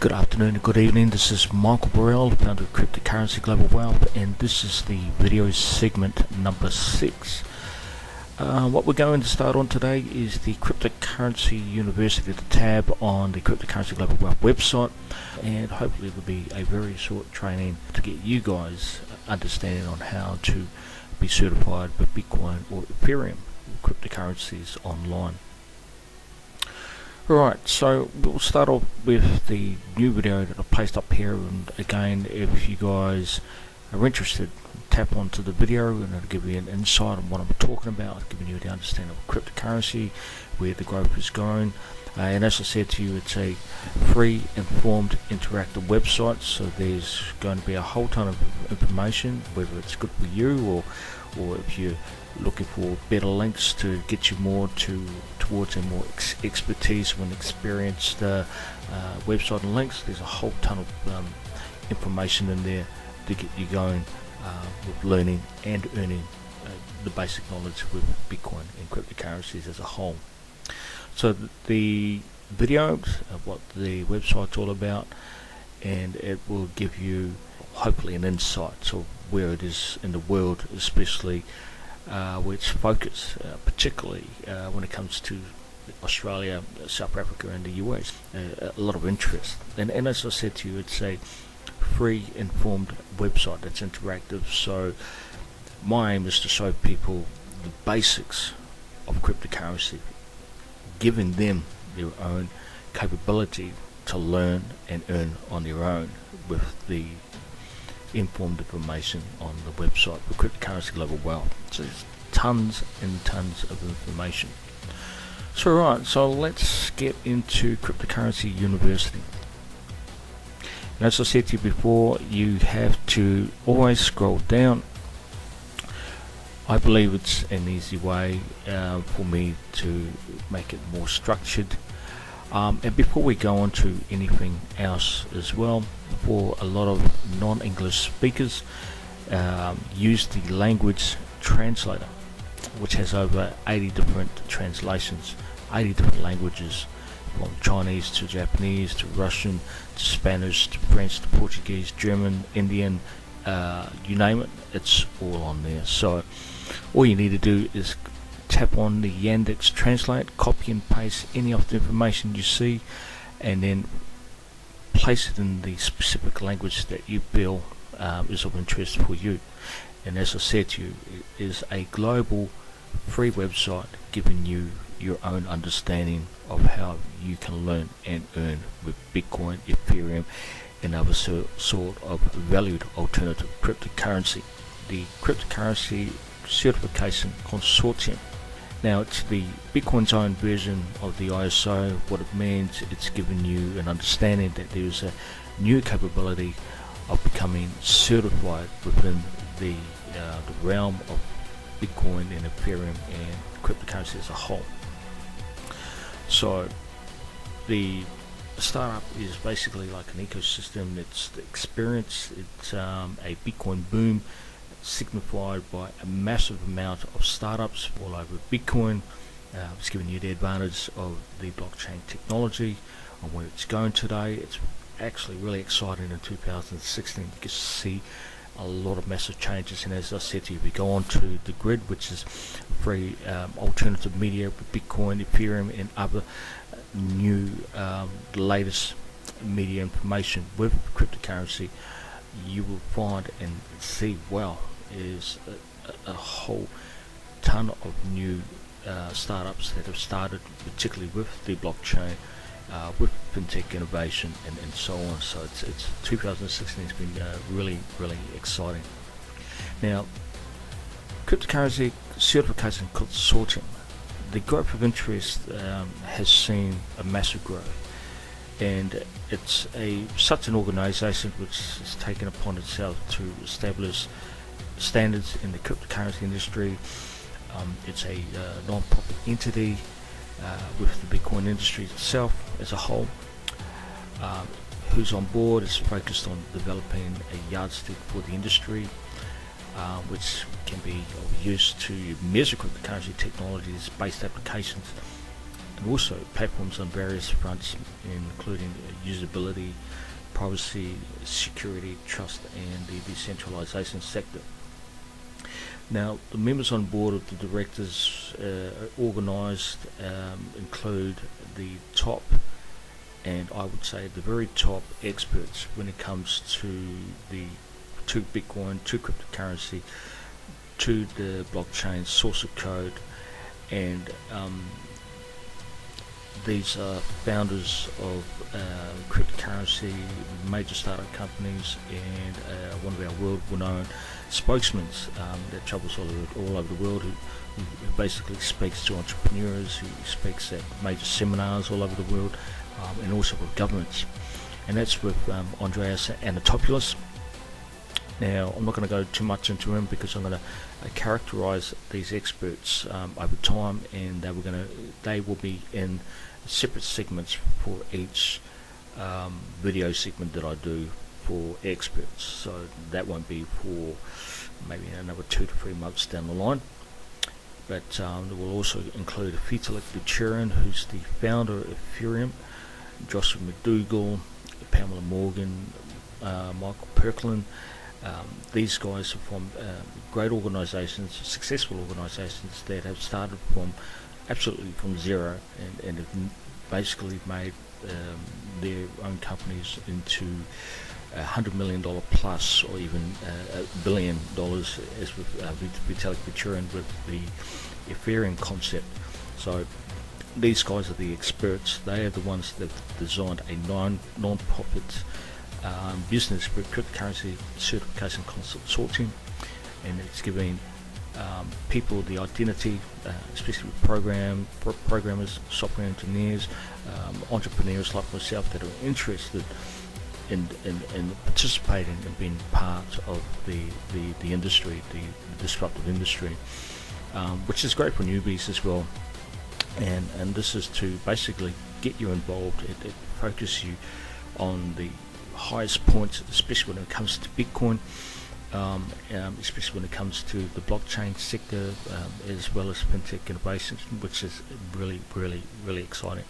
Good afternoon and good evening. This is Michael Burrell, founder of Cryptocurrency Global Wealth, and this is the video segment number 6. What we're going to start on today is the Cryptocurrency University, the tab on the Cryptocurrency Global Wealth website, and hopefully it will be a very short training to get you guys understanding on how to be certified with Bitcoin or Ethereum cryptocurrencies online. Alright, so we'll start off with the new video that I've placed up here, and again, if you guys are interested, tap onto the video and it'll give you an insight on what I'm talking about, giving you the understanding of cryptocurrency, where the growth is going, and as I said to you, it's a free, informed, interactive website, so there's going to be a whole ton of information, whether it's good for you or if you're looking for better links to get you more towards a more expertise and experienced website and links. There's a whole ton of information in there to get you going with learning and earning the basic knowledge with Bitcoin and cryptocurrencies as a whole. So the videos of what the website's all about, and it will give you hopefully an insight of where it is in the world, especially where it's focused, particularly when it comes to Australia, South Africa and the US. A lot of interest, and as I said to you, it's a free, informed website that's interactive, so my aim is to show people the basics of cryptocurrency, giving them their own capability to learn and earn on their own with the informed information on the website for Cryptocurrency Global Wealth. So there's tons and tons of information. So right, so let's get into Cryptocurrency University. And as I said to you before, you have to always scroll down. I believe it's an easy way for me to make it more structured. And before we go on to anything else as well, for a lot of non-English speakers, use the language translator, which has over 80 different translations, 80 different languages, from Chinese to Japanese to Russian to Spanish to French to Portuguese, German, Indian, you name it, it's all on there. So all you need to do is tap on the Yandex Translate, copy and paste any of the information you see, and then place it in the specific language that you feel is of interest for you. And as I said to you, it is a global free website giving you your own understanding of how you can learn and earn with Bitcoin, Ethereum and other sort of valued alternative cryptocurrency. The Cryptocurrency Certification Consortium. Now, it's the Bitcoin's own version of the ISO. What it means, it's giving you an understanding that there's a new capability of becoming certified within the realm of Bitcoin and Ethereum and cryptocurrency as a whole. So the startup is basically like an ecosystem. It's the experience. It's a Bitcoin boom signified by a massive amount of startups all over Bitcoin. It's giving you the advantage of the blockchain technology and where it's going today. It's actually really exciting in 2016. You can see a lot of massive changes, and as I said to you, we go on to the Grid, which is free alternative media with Bitcoin, Ethereum and other new latest media information with cryptocurrency. You will find and see, wow, is a whole ton of new startups that have started, particularly with the blockchain, with fintech innovation and so on. So it's 2016 has been really exciting. Now, Cryptocurrency Certification Consortium, the growth of interest has seen a massive growth, and it's such an organization which has taken upon itself to establish standards in the cryptocurrency industry. It's a non-profit entity with the Bitcoin industry itself as a whole. Who's on board is focused on developing a yardstick for the industry, which can be of use to measure cryptocurrency technologies based applications and also platforms on various fronts, including usability, privacy, security, trust, and the decentralization sector. Now, the members on board of the directors organised include the top, and I would say the very top experts when it comes to Bitcoin, to cryptocurrency, to the blockchain, source of code, and these are founders of cryptocurrency, major startup companies, and one of our world-renowned spokesmen that travels all over the world, who basically speaks to entrepreneurs, who speaks at major seminars all over the world, and also with governments. And that's with Andreas Anatopoulos. Now, I'm not going to go too much into him because I'm going to characterize these experts over time, and they will be in separate segments for each video segment that I do for experts. So that won't be for maybe another 2 to 3 months down the line. But it will also include Vitalik Buterin, who's the founder of Ethereum, Joshua McDougall, Pamela Morgan, Michael Perklin. These guys are from great organisations, successful organisations that have started from absolutely from zero, and have basically made their own companies into $100 million plus, or even $1 billion, as with Vitalik Buterin with the Ethereum concept. So these guys are the experts. They are the ones that designed a non-profit business for cryptocurrency certification consortium, and it's giving people the identity, especially programmers, software engineers, entrepreneurs like myself that are interested in participating and being part of the industry, the disruptive industry, which is great for newbies as well. And this is to basically get you involved, it focus you on the highest points, especially when it comes to Bitcoin, especially when it comes to the blockchain sector, as well as fintech innovations, which is really exciting.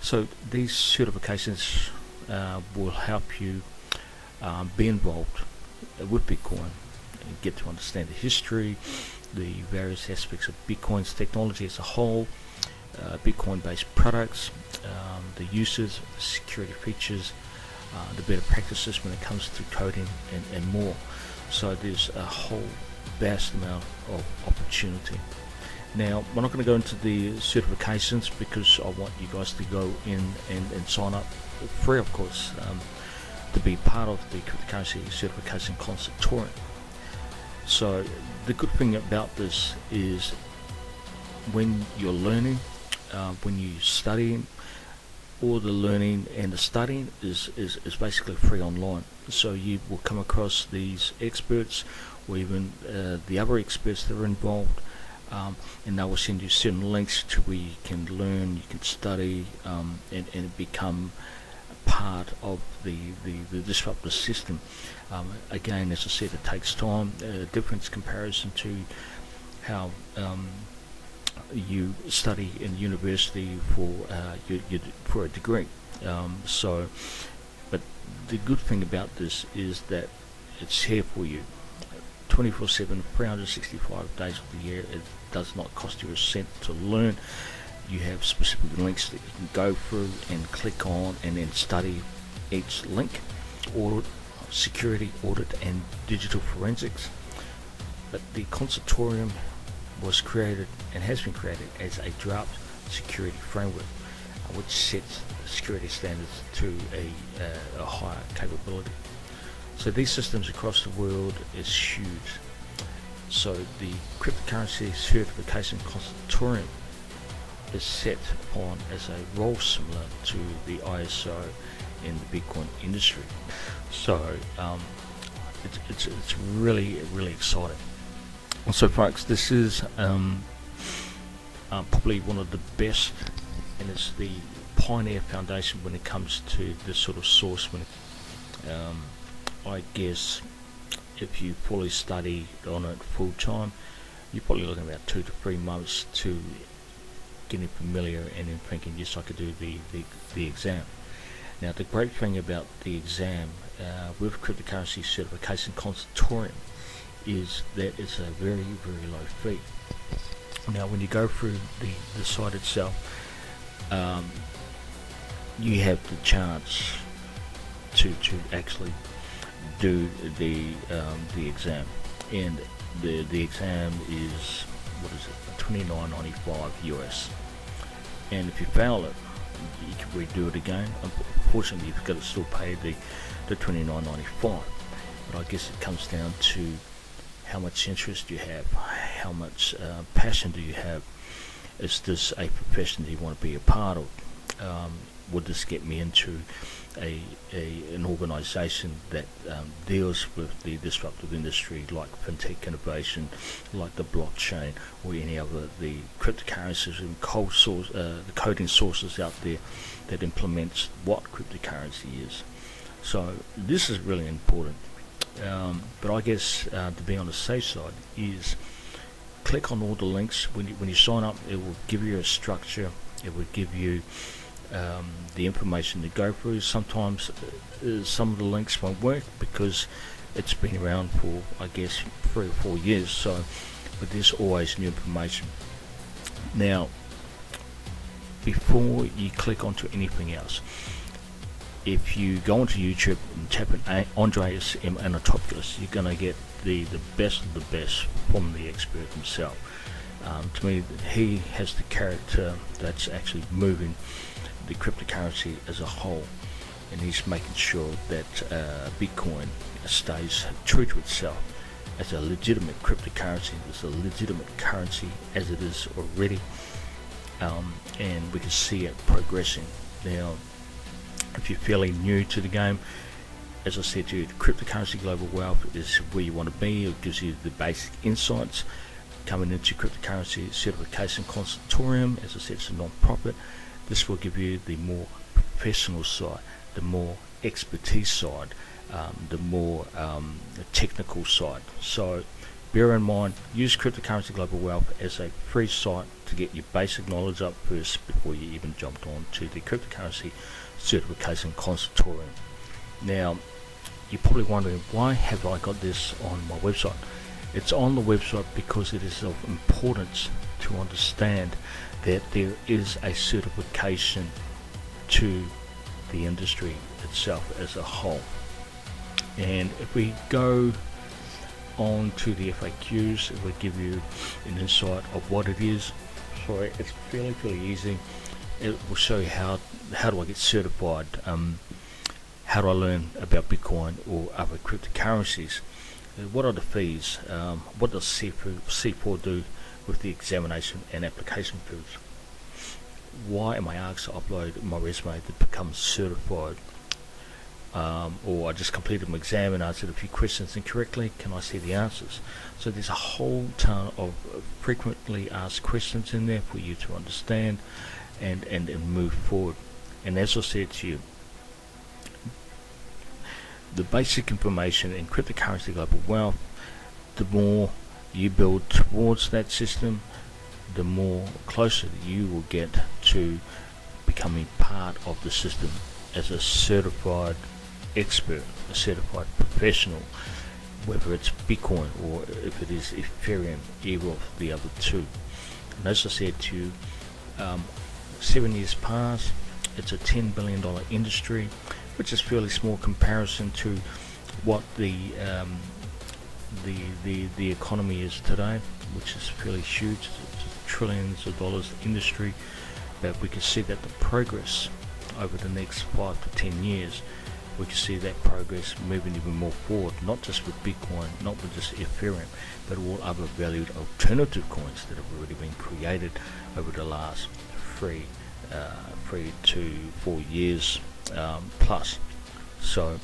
So these certifications will help you be involved with Bitcoin and get to understand the history, the various aspects of Bitcoin's technology as a whole, Bitcoin-based products, the uses, security features, the better practices when it comes to coding, and more. So there's a whole vast amount of opportunity. Now, we're not going to go into the certifications because I want you guys to go in and sign up free, of course, to be part of the cryptocurrency certification consortium. So the good thing about this is when you're learning, when you studying, all the learning and the studying is basically free online. So you will come across these experts, or even the other experts that are involved, and they will send you certain links to where you can learn, you can study, and become part of the disruptive system. Again, as I said, it takes time. Difference comparison to how you study in university for a degree. But the good thing about this is that it's here for you 24/7, 365 days of the year. It does not cost you a cent to learn. You have specific links that you can go through and click on and then study each link: audit, security, audit, and digital forensics. But the consortium was created and has been created as a draft security framework, which sets security standards to a higher capability. So these systems across the world is huge. So the cryptocurrency certification consortium is set upon as a role similar to the ISO in the Bitcoin industry. So it's really exciting. So folks, this is probably one of the best, and it's the pioneer foundation when it comes to this sort of source. I guess if you fully study on it full time, you're probably looking at about 2 to 3 months to getting familiar and then thinking, yes, I could do the exam. Now, the great thing about the exam with cryptocurrency certification consortium is that it's a very, very low fee. Now, when you go through the site itself, you have the chance to actually do the exam, and the exam is, what is it, $29.95 US, and if you fail it, you can redo it again. Unfortunately, you've got to still pay the $29.95, but I guess it comes down to how much interest you have, how much passion do you have. Is this a profession that you want to be a part of? Would this get me into an organisation that deals with the disruptive industry like fintech innovation, like the blockchain, or any other the cryptocurrencies and the coding sources out there that implements what cryptocurrency is? So this is really important. But I guess to be on the safe side is click on all the links. When you sign up, it will give you a structure. It will give you the information to go through. Sometimes some of the links won't work because it's been around for, I guess, 3 or 4 years. So, but there's always new information. Now, before you click onto anything else, if you go onto YouTube and tap in Andreas M. Anatopoulos, you're going to get the best of the best from the expert himself. To me, he has the character that's actually moving the cryptocurrency as a whole, and he's making sure that Bitcoin stays true to itself as a legitimate cryptocurrency. It's a legitimate currency as it is already, and we can see it progressing. Now, if you're fairly new to the game, as I said to you, Cryptocurrency Global Wealth is where you want to be. It gives you the basic insights coming into cryptocurrency certification consortium. As I said, it's a non-profit. This will give you the more professional side, the more expertise side, the more technical side. So bear in mind, use Cryptocurrency Global Wealth as a free site to get your basic knowledge up first before you even jumped on to the cryptocurrency certification consortium. Now, you're probably wondering, why have I got this on my website? It's on the website because it is of importance to understand that there is a certification to the industry itself as a whole. And if we go on to the FAQs, it will give you an insight of what it is. Sorry, it's fairly easy. It will show you how do I get certified, how do I learn about Bitcoin or other cryptocurrencies, what are the fees, what does C4 do with the examination and application fees, why am I asked to upload my resume to become certified, or I just completed my exam and answered a few questions incorrectly, can I see the answers? So there's a whole ton of frequently asked questions in there for you to understand and move forward. And as I said to you, the basic information in Cryptocurrency Global Wealth, the more you build towards that system, the more closer you will get to becoming part of the system as a certified expert, a certified professional, whether it's Bitcoin or if it is Ethereum, either of the other two. And as I said to you, 7 years past, it's a $10 billion industry, which is fairly small comparison to what the economy is today, which is fairly huge. It's trillions of dollars industry. But we can see that the progress over the next 5 to 10 years, we can see that progress moving even more forward, not just with Bitcoin, not with just Ethereum, but all other valued alternative coins that have already been created over the last 3 to 4 years plus. So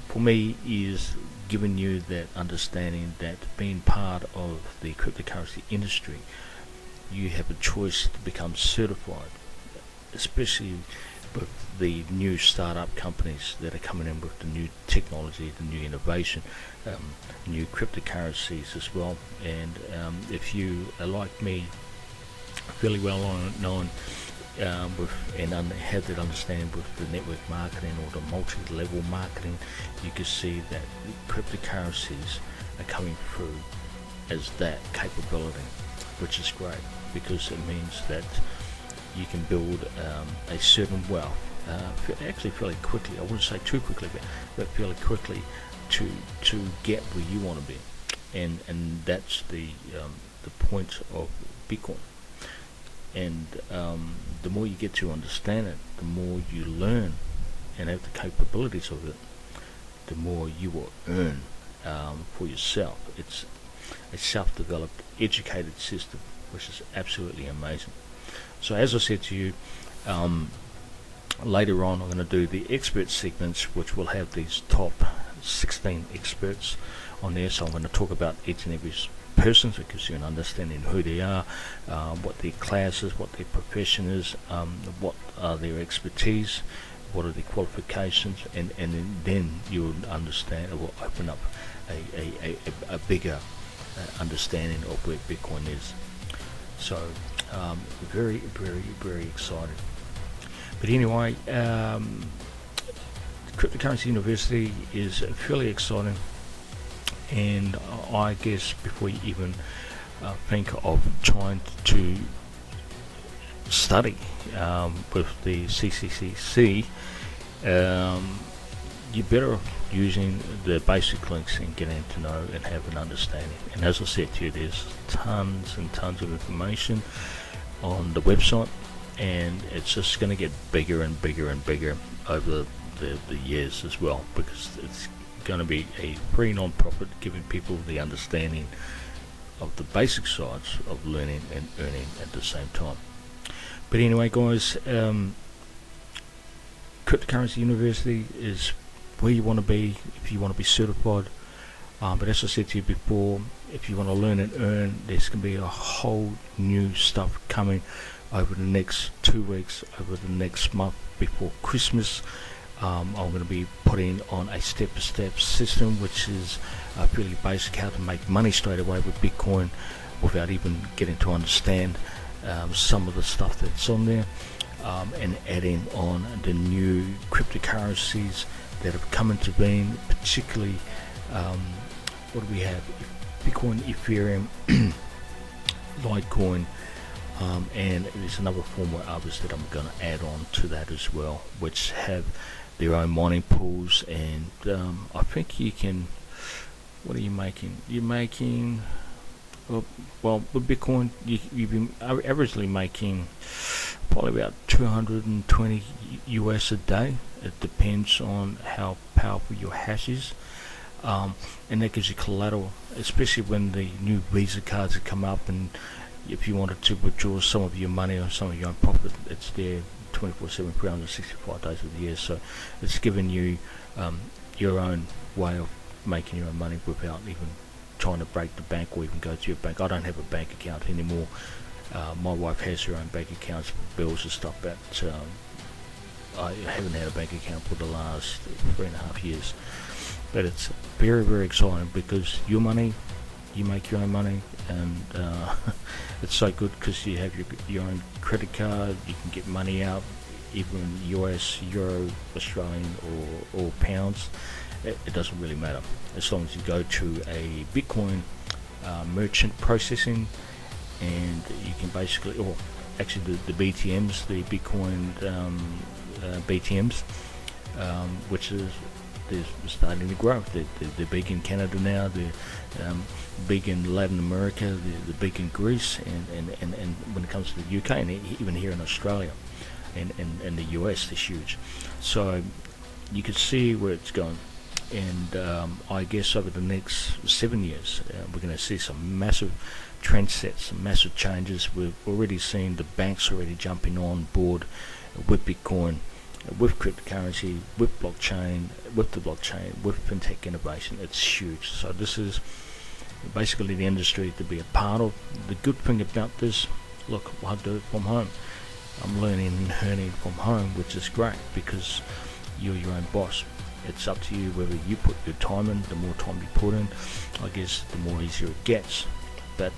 for me is giving you that understanding that being part of the cryptocurrency industry, you have a choice to become certified, especially with the new startup companies that are coming in with the new technology, the new innovation, new cryptocurrencies as well. And if you are like me fairly well known have that understanding with the network marketing or the multi-level marketing. You can see that cryptocurrencies are coming through as that capability, which is great because it means that you can build a certain wealth actually fairly quickly. I wouldn't say too quickly, but fairly quickly to get where you want to be, and that's the point of Bitcoin. And the more you get to understand it, the more you learn and have the capabilities of it, the more you will earn for yourself. It's a self-developed, educated system, which is absolutely amazing. So as I said to you, later on I'm going to do the expert segments, which will have these top 16 experts on there. So I'm going to talk about each and every person, so it gives you an understanding who they are, what their class is, what their profession is, what are their expertise, what are their qualifications, and then you'll understand. It will open up a bigger understanding of where Bitcoin is. So very, very, very excited. But anyway, Cryptocurrency University is fairly exciting, and I guess before you even think of trying to study with the CCCC, you're better off using the basic links and getting to know and have an understanding. And as I said to you, there's tons and tons of information on the website, and it's just going to get bigger and bigger and bigger over the years as well, because it's going to be a free non-profit, giving people the understanding of the basic sides of learning and earning at the same time. But anyway, guys, Cryptocurrency University is where you want to be if you want to be certified. But as I said to you before, if you want to learn and earn, there's going to be a whole new stuff coming over the next 2 weeks, over the next month before Christmas. I'm going to be putting on a step-by-step system, which is fairly basic, how to make money straight away with Bitcoin without even getting to understand some of the stuff that's on there, and adding on the new cryptocurrencies that have come into being, particularly what do we have? Bitcoin, Ethereum, Litecoin, and there's another form or others that I'm going to add on to that as well, which have their own mining pools. And I think you can, what are you making? You're making, well with Bitcoin, you've been averagely making probably about 220 US a day. It depends on how powerful your hash is, and that gives you collateral, especially when the new Visa cards have come up, and if you wanted to withdraw some of your money or some of your own profit, it's there 24/7, 365 days of the year. So it's giving you your own way of making your own money without even trying to break the bank or even go to your bank. I don't have a bank account anymore. My wife has her own bank accounts for bills and stuff, but I haven't had a bank account for the last 3.5 years. But it's very, very exciting, because your money, you make your own money, and it's so good because you have your own credit card. You can get money out, even US, Euro, Australian, or pounds. It doesn't really matter, as long as you go to a Bitcoin merchant processing, and you can basically, or actually the BTMs, the Bitcoin BTMs, which is, they're starting to grow. They're big in Canada now. They're big in Latin America. They're big in Greece, and when it comes to the UK, and even here in Australia, and the US, they're huge. So you can see where it's going. And I guess over the next 7 years, we're going to see some massive trend sets, some massive changes. We've already seen the banks already jumping on board with Bitcoin, with cryptocurrency, with blockchain, with fintech innovation. It's huge. So this is basically the industry to be a part of. The good thing about this, look, I do it from home. I'm learning and earning from home, which is great, because you're your own boss. It's up to you whether you put your time in. The more time you put in, I guess the more easier it gets. But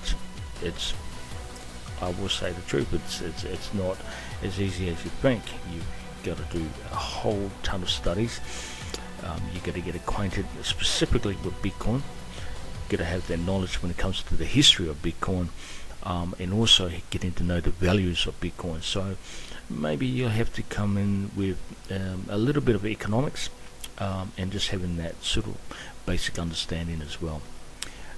I will say the truth, it's not as easy as you think. You've got to do a whole ton of studies. You got to get acquainted specifically with Bitcoin. Got to have that knowledge when it comes to the history of Bitcoin, and also getting to know the values of Bitcoin. So maybe you'll have to come in with a little bit of economics, and just having that sort of basic understanding as well.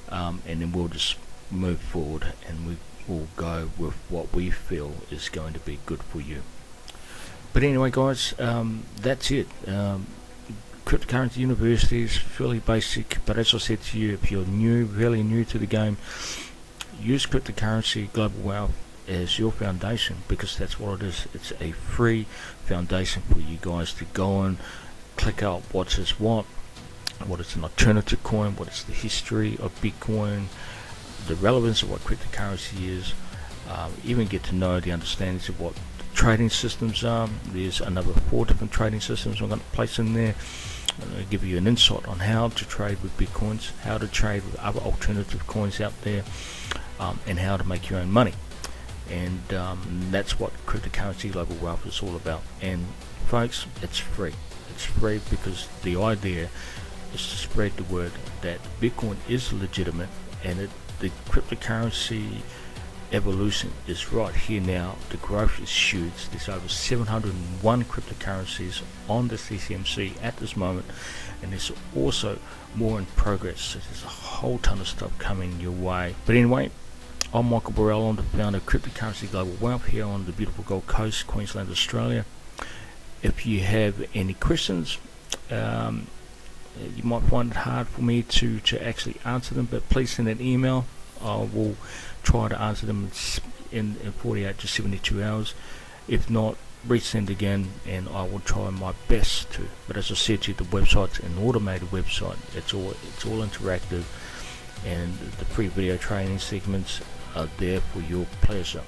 And then we'll just move forward, and we will go with what we feel is going to be good for you. But anyway, guys, that's it. Cryptocurrency University is fairly basic, but as I said to you, if you're really new to the game, use Cryptocurrency Global Wealth as your foundation, because that's what it is. It's a free foundation for you guys to go and click out what is what is an alternative coin, what is the history of Bitcoin, the relevance of what cryptocurrency is, even get to know the understandings of what trading systems are. There's another 4 different trading systems I'm going to place in there. I'm going to give you an insight on how to trade with Bitcoins, how to trade with other alternative coins out there, and how to make your own money. And that's what Cryptocurrency Global Wealth is all about. And folks, it's free. It's free because the idea is to spread the word that Bitcoin is legitimate, and the cryptocurrency evolution is right here now. The growth is huge. There's over 701 cryptocurrencies on the CCMC at this moment, and there's also more in progress. So there's a whole ton of stuff coming your way. But anyway, I'm Michael Burrell. I'm the founder of Cryptocurrency Global Wealth here on the beautiful Gold Coast, Queensland, Australia. If you have any questions, you might find it hard for me to actually answer them, but please send an email. I will try to answer them in 48 to 72 hours. If not, resend again, and I will try my best to. But as I said to you, the website's an automated website. It's all interactive, and the free video training segments are there for your pleasure.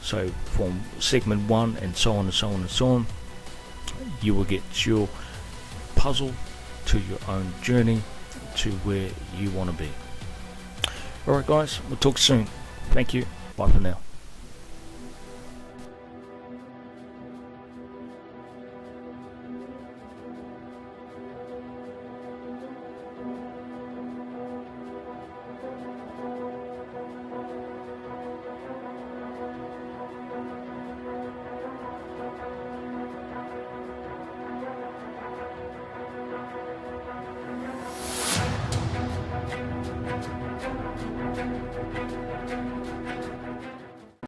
So from segment 1 and so on and so on and so on, you will get your puzzle to your own journey to where you want to be. Alright guys, we'll talk soon. Thank you. Bye for now.